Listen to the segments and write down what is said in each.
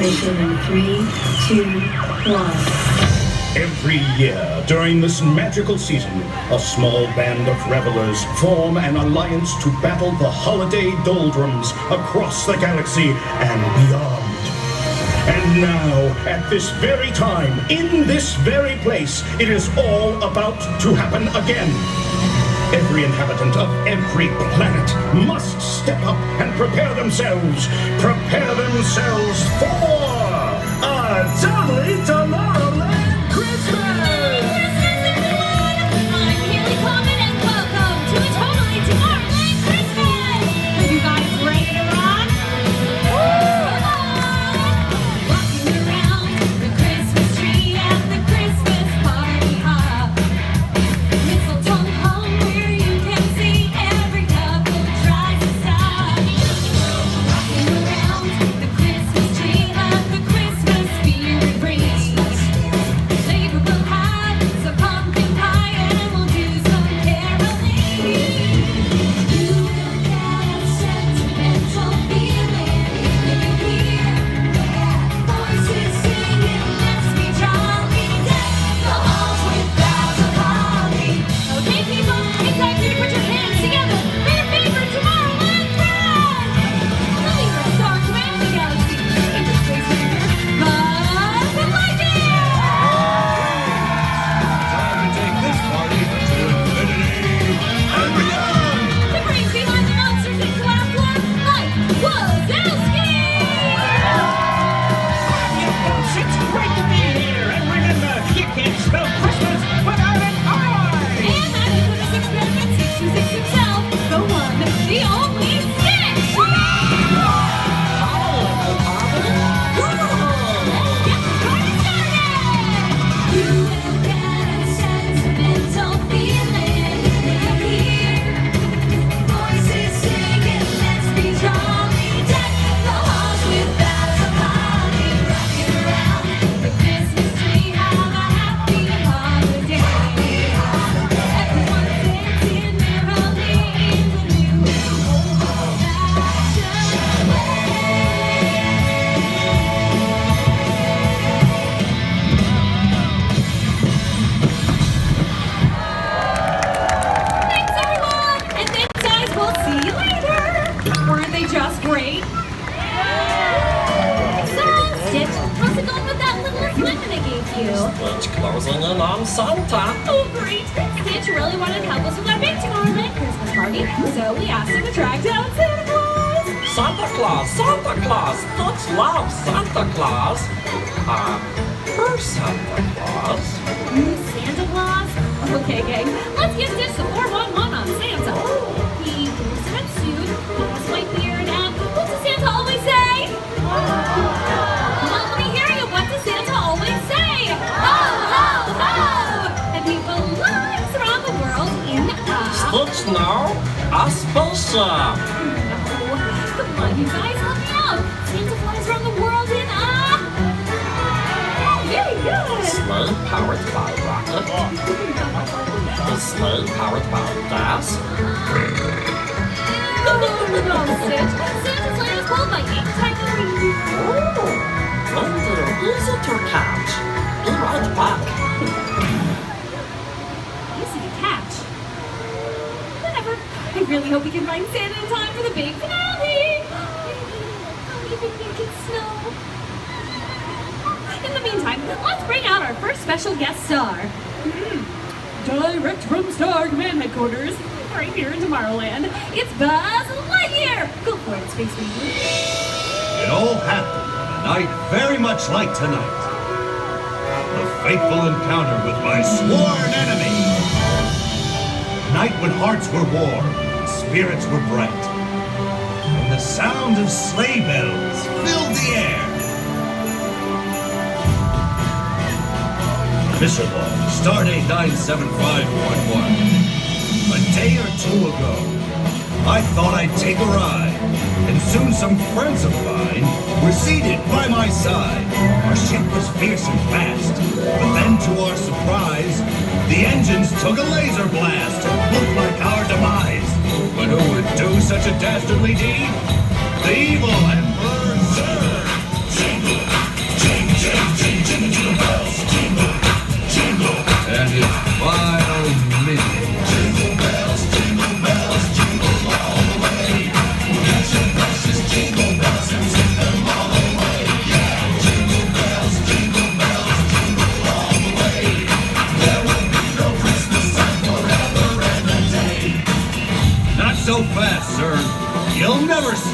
Ignition in 3, 2, 1. Every year, during this magical season, a small band of revelers form an alliance to battle the holiday doldrums across the galaxy and beyond. And now, at this very time, in this very place, it is all about to happen again. Every inhabitant of every planet must step up and prepare themselves for a totally Tomorrowland Christmas! I'm Haley Coleman and welcome to a totally Tomorrowland Christmas! Are you guys ready to rock? Rocking around the Christmas tree at the Christmas party hop. Mistletoe hung where you can see every couple tries to stop. Rocking around the Christmas tree at the Christmas spirit brings. Later we'll have some pumpkin pie and we'll do some caroling. You will get a sentimental feeling when you hear voices singing, let's be jolly, deck the halls with boughs of holly. Okay, people, it's time for you to put your hands together for your favorite Tomorrowland friend. The leader of Star Command the Galaxy, Angel Space Ranger, Buzz Lightyear! Time to take this party to infinity and beyond! The brains behind the monsters and collab floor, Mike Wazowski! You folks, it's great to be here, and remember, you can't spell Christmas without an I! And that infamous experiment 626 himself, the one, the only Stitch! Let's get the party started! You will get a sentimental feeling when you hear voices singing, let's be jolly, deck the halls with boughs of holly, rocking around the Christmas tree, have a happy holiday. Everyone's dancing merrily in the new old-fashioned way. Thanks, everyone! And thanks, guys. We'll see you later! Weren't they just great? So, Stitch, how's it going with that little assignment I gave you? It's closing in on Santa. Oh, great! Stitch really wanted to help us with our big Tomorrowland Christmas party, so we asked him to track down Santa Claus! Santa Claus, Santa Claus, Dutch love Santa Claus. Who's Santa Claus? Santa Claus? Okay, gang, let's give Stitch the 411 on Santa. He wears a red suit, he has white beard, and what does Santa always say? Come on, let me hear you. What does Santa always say? Ho, ho, ho! And he flies around the world in a... Stitch now, a spaceship. No. Come on, you guys, help me out. Santa flies around the world in a... Very good. Sleigh powered by rocket. The sleigh powered by gas. No, Stitch. Santa's sleigh is pulled by 8 types of wings. Reindeer easy to catch. Be right back. Easy to catch. Whatever. I really hope we can find Santa in time for the big finale. I'll even make it snow. In the meantime, let's bring out our first special guest star. Direct from Star Command headquarters, right here in Tomorrowland, it's Buzz Lightyear. Go for it, Space Ranger. It all happened on a night very much like tonight. The fateful encounter with my sworn enemy. A night when hearts were warm and spirits were bright. And the sound of sleigh bells filled the air. Mission log, Stardate 97511. A day or two ago, I thought I'd take a ride, and soon some friends of mine were seated by my side. Our ship was fierce and fast, but then to our surprise, the engines took a laser blast and looked like our demise. But who would do such a dastardly deed? The evil Emperor Zurg!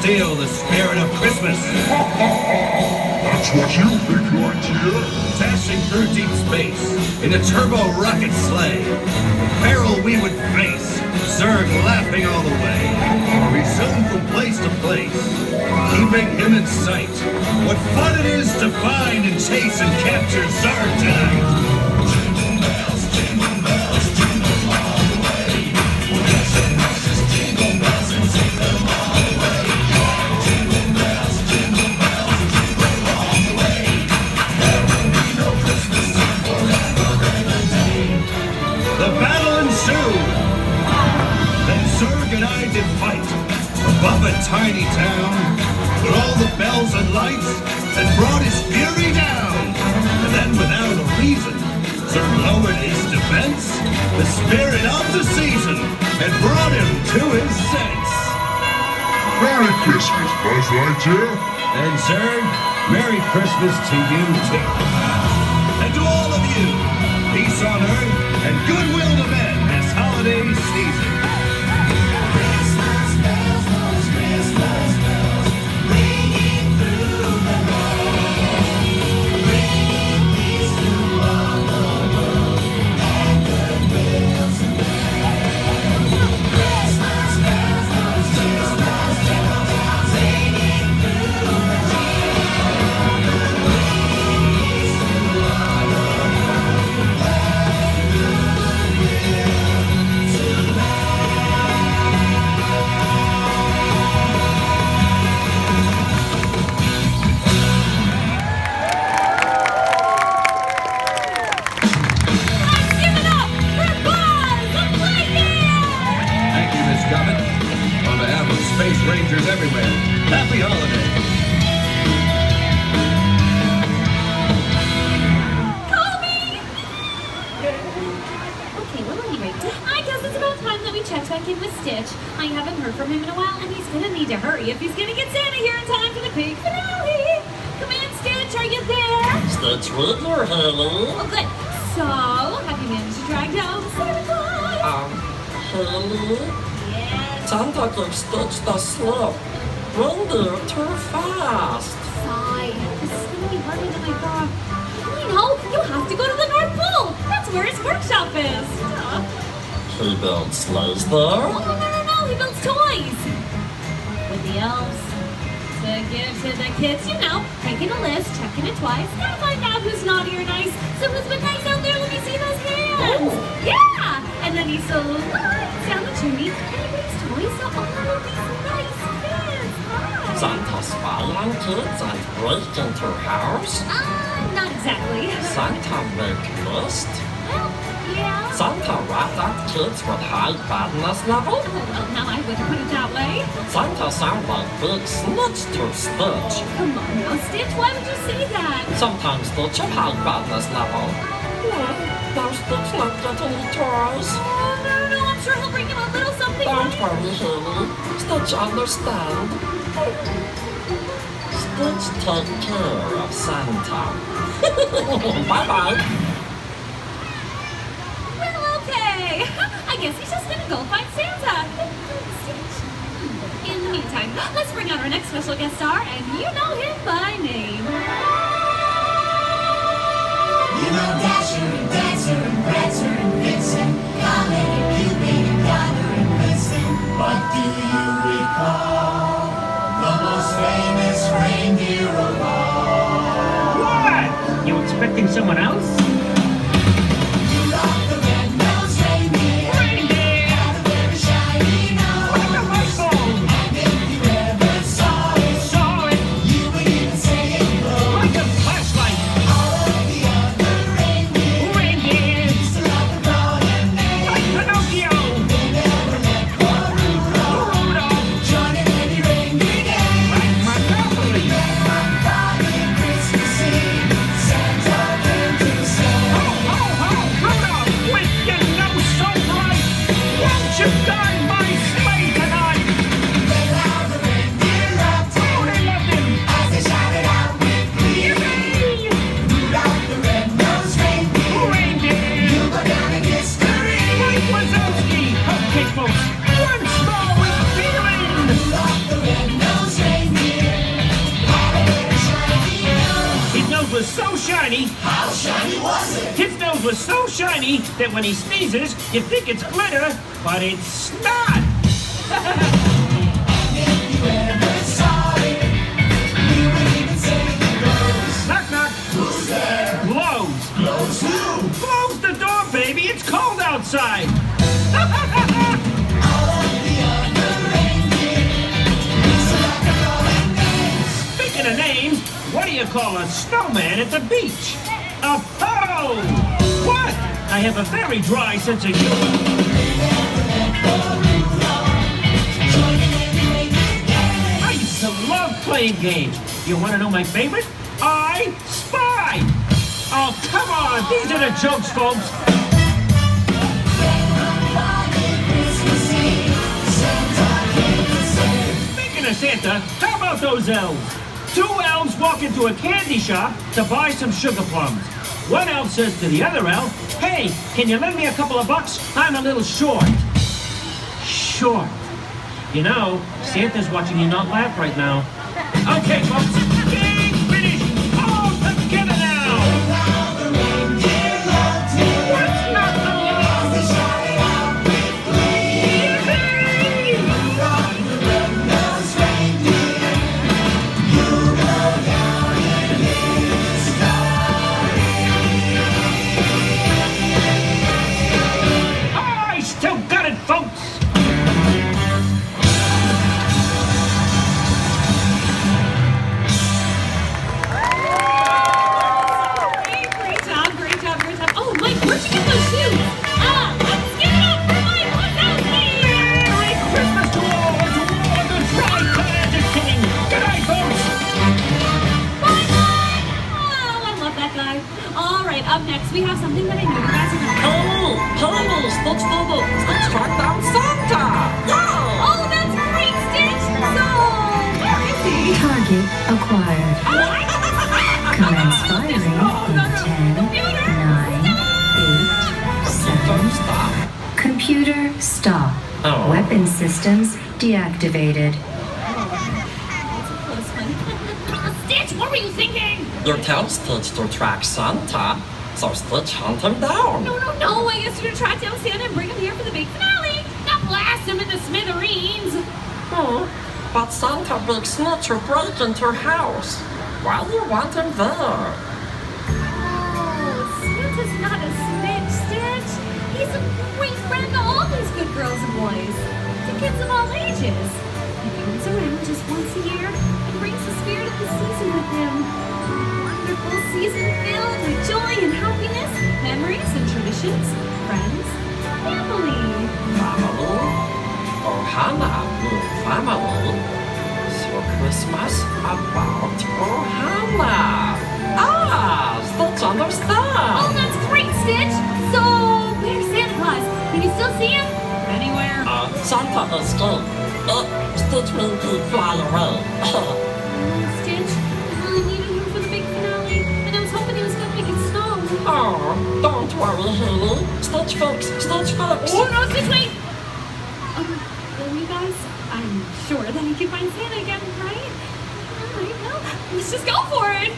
steal the spirit of Christmas. That's what you think, Lightyear? Dashing through deep space in a turbo rocket sleigh. Peril we would face, Zurg laughing all the way. We zoom from place to place, keeping him in sight. What fun it is to find and chase and capture Zurg tonight! The battle ensued. Then Zurg and I did fight above a tiny town with all the bells and lights that brought his fury down. And then without a reason, Zurg lowered his defense. The spirit of the season had brought him to his sense. Merry Christmas, Buzz Lightyear. And Zurg, Merry Christmas to you too. And to all of you, peace on earth and goodwill to men this holiday season. Give it up for Buzz Lightyear! Thank you, Miss Gubbin. On behalf of Space Rangers everywhere, happy holiday. Okay, well anyway, I guess it's about time that we checked back in with Stitch. I haven't heard from him in a while, and he's gonna need to hurry if he's gonna get Santa here in time for the big finale. Come in, Stitch, are you there? Stitch with your Haley. Oh, good. So, have you managed to track down Santa Claus? Haley? Yes. Santa gave Stitch the slip. Reindeer too fast. Sigh. This is gonna be harder than I thought. I know. You have to go to the North Pole. That's where his workshop is. He builds sleighs Oh, there. no. He builds toys. With the elves. To give to the kids, you know, making a list, checking it twice, gotta find out who's naughty or nice. So who's been nice out there? Let me see those hands. Yeah! And then he slides down the chimney and he brings toys to all of these nice kids. Hi. Santa spy on kids and break into house. Not exactly. Santa make list. Well, yeah. Santa rat at kids with high badness level. Oh, well, no, I wouldn't put it that way. Santa sound like big snitch to Stitch. Come on now, Stitch, why would you say that? Sometimes Stitch have high badness level. Does Stitch like getting any toys? Oh, no, I'm sure he'll bring him a little something. Don't nice. worry, Haley. Stitch understand. Stitch take care of Santa. Bye-bye. Well, okay. I guess he's just gonna go find Santa. In the meantime, let's bring out our next special guest star, and you know him by name. You know Dasher and Dancer and Prancer and Vixen, Comet and Cupid and Donner and Blitzen. But do you recall the most famous reindeer of all? What? You expecting someone else? Rudolph the red-nosed reindeer Reindeer! had a very shiny nose. Like a rifle! And if you ever saw it, Saw it! you would even say it glows. was so shiny. How shiny was it? His nose was so shiny that when he sneezes, you think it's glitter, but it's not. If you ever saw it, we would even say it glows. Knock, knock. Who's there? Blows. Glows who? Close the door, baby. It's cold outside. All of the other reindeer select a glowing names. Speaking of names, what do you call a snowman at the beach? A pole! What? I have a very dry sense of humor. I used to love playing games. You want to know my favorite? I Spy! Oh, come on! These are the jokes, folks. Speaking of Santa, how about those elves? Two elves walk into a candy shop to buy some sugar plums. One elf says to the other elf, "Hey, can you lend me a couple of bucks? I'm a little short." Short. You know, Santa's watching you not laugh right now. Okay, folks, big finish. All together now. What's not to love? I still got it, folks. Great job, great job, great job. Oh, Mike, where'd you get those shoes? Let's give it up for Mike Wazowski! Merry Christmas to all and to all the tri-planet king. Good night, folks. Bye, Mike! Oh, I love that guy. All right, up next, we have something that I know you guys are gonna Let's track down Santa! Yeah! Oh, that's great, Stitch! So, where is he? Target acquired. Commence firing in 10, 9, 8, 7. Computer stop. Oh. Weapon systems deactivated. That's a close one. Stitch, what were you thinking? You tell Stitch to track Santa, so Stitch hunt him down. No, I guess you're gonna track down Santa and bring him here for the big finale. Not blast him in the smithereens. But Santa big snitch will break into your house. Why do you want him there? Oh, Santa's not a snitch, Stitch. He's a great friend to all these good girls and boys. To kids of all ages. He comes around just once a year and brings the spirit of the season with him. A wonderful season filled with joy and happiness, memories and traditions, friends, family. Family? Ohana, new family. So Christmas about Ohana. Stitch understand. Oh, that's great, Stitch. So, where's Santa Claus? Can you still see him? Anywhere? Santa escaped. Stitch made me fly away. Stitch, I really needed him for the big finale, and I was hoping he was gonna make it snow. Oh, don't worry, Haley. Stitch fix, Stitch fix. Oh, no, Stitch, wait! Then you guys, I'm sure that he can find Santa again, right? All right, well, let's just go for it.